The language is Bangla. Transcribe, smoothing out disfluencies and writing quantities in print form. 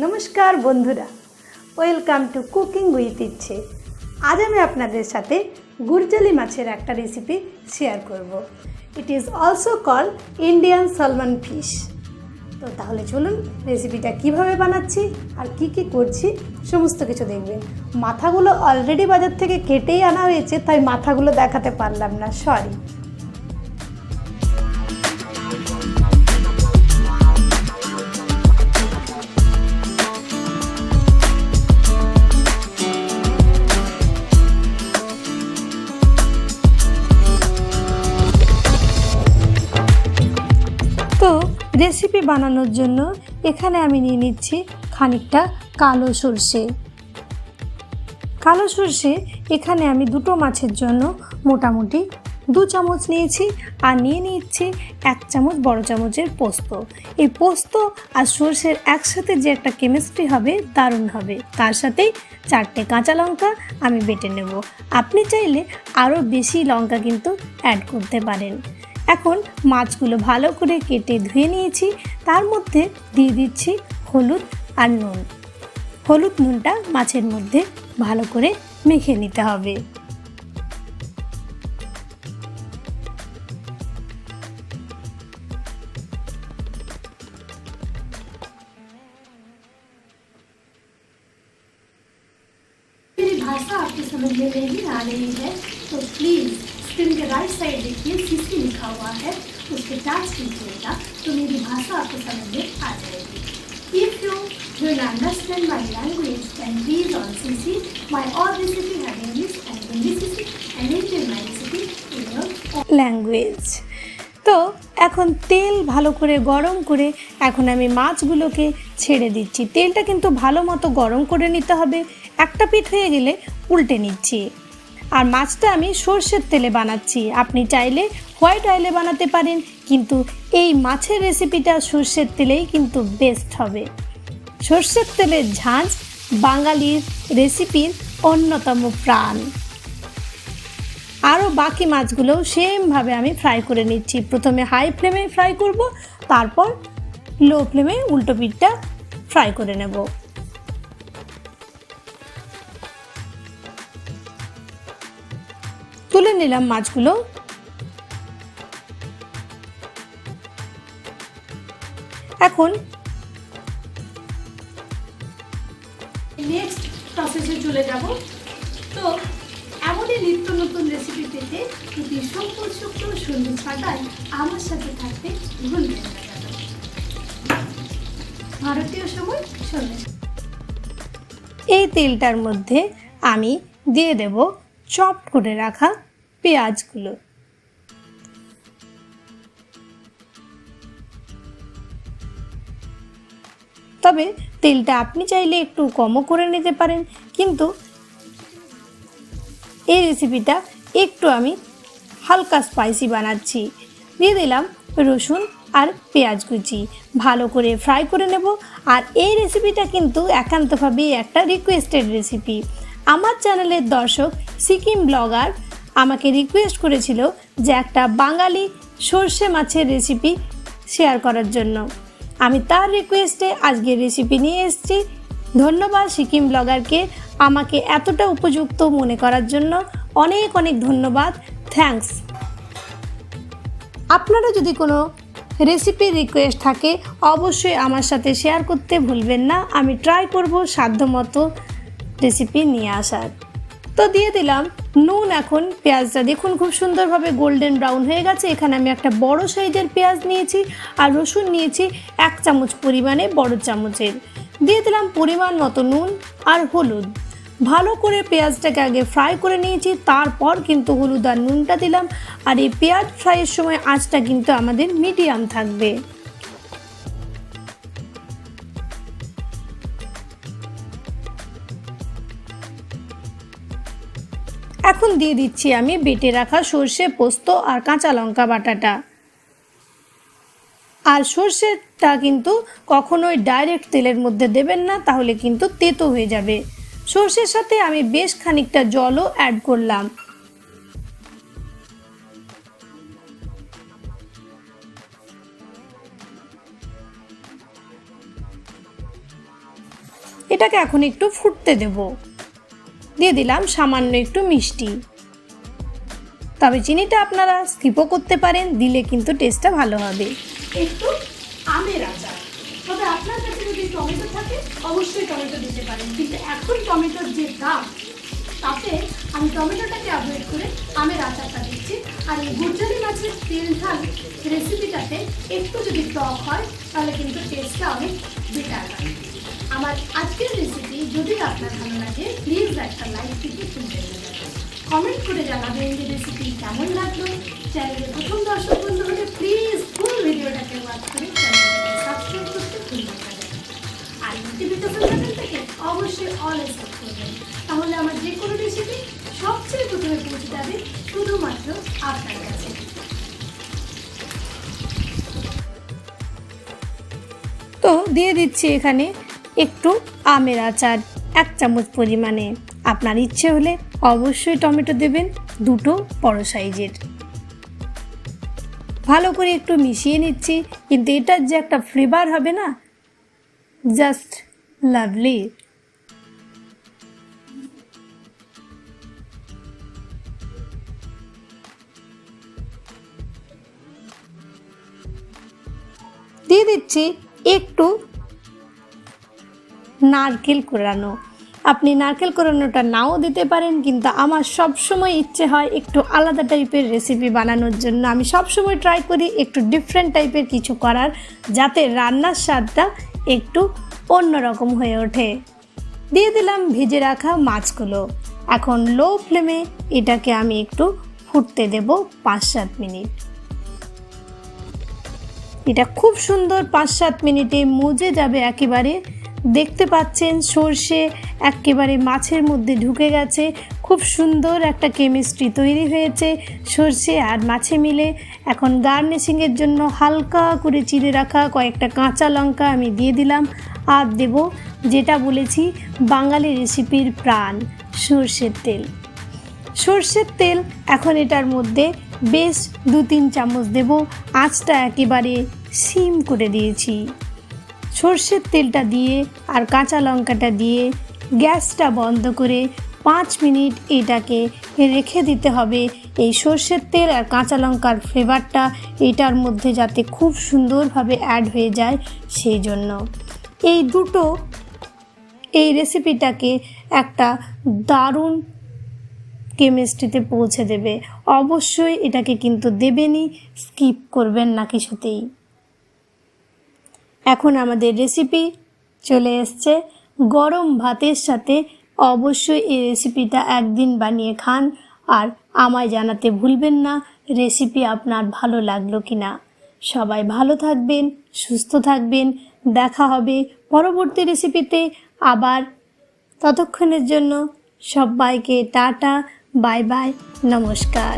नमस्कार बंधुरा वेलकम टू कुकिंग उइथ इच्छे। आज आमी आपनादेर साथे गुरजाली माछेर एकटा रेसिपि शेयर करब। It is also called Indian salmon fish. तो ताहले चलुन रेसिपिटा किभाबे बानाच्छि आर की करछि समस्त किछु देखबेन। माथागुलो अलरेडी बाजार थेके केटेई आना हयेछे, ताई माथागुलो देखाते पारलाम ना, सरि। तो रेसिपि बानानोर जोन्नो एखाने आमी निये निচ্ছি खानिकटा कालो सर्षे। कालो सर्षे एखाने आमी दुटो माछेर जोन्नो मोटामुटी 2 चामच निয়েছি আর নিয়ে নিচ্ছি 1 চামচ বড় চামচের পোস্ত। এই পোস্ত আর সরষের একসাথে যে একটা কেমিস্ট্রি হবে দারুণ হবে। তার সাথে 4টে কাঁচা লঙ্কা আমি বেটে নেব। আপনি চাইলে আরও বেশি লঙ্কা কিন্তু অ্যাড করতে পারেন। এখন মাছগুলো ভালো করে কেটে ধুয়ে নিয়েছি। তার মধ্যে দিয়ে দিচ্ছি হলুদ আর নুন। হলুদ নুনটা মাছের মধ্যে ভালো করে মেখে নিতে হবে। मेरी भाषा आपको समझ में नहीं आ रही है तो प्लीज़ स्क्रीन के राइट साइड देखिए सीसी लिखा हुआ है, उसके टच कीजिएगा तो मेरी भाषा आपको समझ में आ जाएगी। If you will understand my language then please also see my all recipe have English and Hindi recipe and Indian my recipe in your own language। তো এখন তেল ভালো করে গরম করে এখন আমি মাছগুলোকে ছেড়ে দিচ্ছি। তেলটা কিন্তু ভালো মতো গরম করে নিতে হবে। একটা পিঠ হয়ে গেলে উল্টে নিচ্ছি। আর মাছটা আমি সরষের তেলে বানাচ্ছি। আপনি চাইলে হোয়াইট অয়েলে বানাতে পারেন, কিন্তু এই মাছের রেসিপিটা সরষের তেলেই কিন্তু বেস্ট হবে। সরষের তেলের ঝাঁঝ বাঙালির রেসিপির অন্যতম প্রাণ। আরও বাকি মাছগুলোও সেমভাবে আমি ফ্রাই করে নিচ্ছি। প্রথমে হাই ফ্লেমে ফ্রাই করব, তারপর লো ফ্লেমে উল্টো পিঠটা ফ্রাই করে নেব। তুলে নিলাম মাছগুলো। এখন নেক্সট প্রসেসে চলে যাব। তো এমনই নিত্য নতুন রেসিপি পেতে প্রতি সোমবার শুক্র সন্ধ্যে 6টায় আমার সাথে থাকতে ভুলবেন না ভারতীয় সময় সন্ধ্যে। এই তেলটার মধ্যে আমি দিয়ে দেব চপ করে রাখা পেঁয়াজগুলো। তবে তেলটা আপনি চাইলে একটু কমও করে নিতে পারেন, কিন্তু এই রেসিপিটা একটু আমি হালকা স্পাইসি বানাচ্ছি। দিয়ে দিলাম রসুন আর পেঁয়াজ কুচি, ভালো করে ফ্রাই করে নেব। আর এই রেসিপিটা কিন্তু একান্তভাবেই একটা রিকোয়েস্টেড রেসিপি। আমার চ্যানেলের দর্শক সিকিম ব্লগার আমাকে রিকোয়েস্ট করেছিল যে একটা বাঙালি সর্ষে মাছের রেসিপি শেয়ার করার জন্য। আমি তার রিকোয়েস্টে আজকের রেসিপি নিয়ে এসেছি। ধন্যবাদ সিকিম ব্লগারকে আমাকে এতটা উপযুক্ত মনে করার জন্য। অনেক অনেক ধন্যবাদ, থ্যাঙ্কস। আপনারা যদি কোনো রেসিপির রিকোয়েস্ট থাকে অবশ্যই আমার সাথে শেয়ার করতে ভুলবেন না। আমি ট্রাই করব সাধ্যমতো রেসিপি নিয়ে আসার। তো দিয়ে দিলাম নুন। এখন পেঁয়াজটা দেখুন খুব সুন্দরভাবে গোল্ডেন ব্রাউন হয়ে গেছে। এখানে আমি একটা বড় সাইজের পেঁয়াজ নিয়েছি আর রসুন নিয়েছি 1 চামচ পরিমাণে বড় চামচের। দিয়ে দিলাম পরিমাণ মতো নুন আর হলুদ। ভালো করে পেঁয়াজটাকে আগে ফ্রাই করে নিয়েছি, তারপর কিন্তু হলুদ আর নুনটা দিলাম। আর এই পেঁয়াজ ফ্রাইয়ের সময় আঁচটা কিন্তু আমাদের মিডিয়াম থাকবে। এখন দিয়ে দিচ্ছি আমি বেটে রাখা সর্ষে পোস্ত আর কাঁচা লঙ্কা বাটাটা। আর সর্ষেটা কিন্তু কখনোই ডাইরেক্ট তেলের মধ্যে দেবেন না, তাহলে কিন্তু তেতো হয়ে যাবে। সর্ষের সাথে আমি বেশ খানিকটা জলও অ্যাড করলাম। এটাকে এখন একটু ফুটতে দেব। দিয়ে দিলাম সামান্য একটু মিষ্টি, তবে চিনিটা আপনারা স্কিপও করতে পারেন, দিলে কিন্তু টেস্টটা ভালো হবে। একটু আমের আচার, তবে আপনার কাছে যদি টমেটো থাকে অবশ্যই টমেটো দিতে পারেন, কিন্তু এখন টমেটোর যে দাম তাতে আমি টমেটোটাকে অ্যাভয়েড করে আমের আচারটা দিচ্ছি। আর এই গুরজালি মাছের তেল ঝাল রেসিপিটাতে একটু যদি টক হয় তাহলে কিন্তু টেস্টটা অনেক বেটার হয়। আমার আজকের রেসিপি যদি আপনার ভালো লাগে প্লিজ একটা লাইক দিতে ভুলবেন না। কমেন্ট করে জানাবেন যে রেসিপি কেমন লাগলো। চ্যানেলের প্রথম দর্শক বন্ধু হলে প্লিজ ফুল ভিডিওটাকে ওয়াচ করে চ্যানেলটাকে সাবস্ক্রাইব করতে ভুলবেন না। আর নোটিফিকেশন বাটন থেকে অবশ্যই অল সেট করবেন, তাহলে আমার যে কোনো রেসিপি সবচেয়ে প্রথমে পৌঁছে যাবে শুধুমাত্র আপনার কাছে। তো দিয়ে দিচ্ছি এখানে একটু আমের আচার 1 চামচ পরিমাণে। আপনার ইচ্ছে হলে অবশ্যই টমেটো দেবেন, 2টো বড় সাইজের। ভালো করে একটু মিশিয়ে নিচ্ছি, কিন্তু এটার যে একটা ফ্লেভার হবে না, জাস্ট লাভলি। দিয়ে দিচ্ছি একটু নারকেল কোরানো। আপনি নারকেল কোরানোটা নাও দিতে পারেন, কিন্তু আমার সব সময় ইচ্ছে হয় একটু আলাদা টাইপের রেসিপি বানানোর জন্য। আমি সব সময় ট্রাই করি একটু ডিফারেন্ট টাইপের কিছু করার, যাতে রান্নার স্বাদটা একটু অন্যরকম হয়ে ওঠে। দিয়ে দিলাম ভেজে রাখা মাছগুলো। এখন লো ফ্লেমে এটাকে আমি একটু ফুটতে দেব 5-7 মিনিট। এটা খুব সুন্দর 5-7 মিনিটে মজে যাবে একেবারে। দেখতে পাচ্ছেন সর্ষে একেবারে মাছের মধ্যে ঢুকে গেছে, খুব সুন্দর একটা কেমিস্ট্রি তৈরি হয়েছে সর্ষে আর মাছে মিলে। এখন গার্নিশিংয়ের জন্য হালকা করে চিড়ে রাখা কয়েকটা কাঁচা লঙ্কা আমি দিয়ে দিলাম, আর দেব যেটা বলেছি বাঙালি রেসিপির প্রাণ, সর্ষের তেল। সর্ষের তেল এখন এটার মধ্যে বেশ 2-3 চামচ দেব। আঁচটা একেবারে সিম করে দিয়েছি। সর্ষের তেলটা দিয়ে আর কাঁচা লঙ্কাটা দিয়ে গ্যাসটা বন্ধ করে 5 মিনিট এটাকে রেখে দিতে হবে। এই সর্ষের তেল আর কাঁচা লঙ্কার ফ্লেভারটা এটার মধ্যে যাতে খুব সুন্দরভাবে অ্যাড হয়ে যায়, সেই জন্য এই দুটো এই রেসিপিটাকে একটা দারুণ কেমিস্ট্রিতে পৌঁছে দেবে। অবশ্যই এটাকে কিন্তু দেবেনই, স্কিপ করবেন না কিছুতেই। এখন আমাদের রেসিপি চলে এসছে গরম ভাতের সাথে। অবশ্যই এই রেসিপিটা একদিন বানিয়ে খান, আর আমায় জানাতে ভুলবেন না রেসিপি আপনার ভালো লাগলো কিনা। সবাই ভালো থাকবেন, সুস্থ থাকবেন। দেখা হবে পরবর্তী রেসিপিতে আবার। ততক্ষণের জন্য সবাইকে টাটা, বাই বাই, নমস্কার।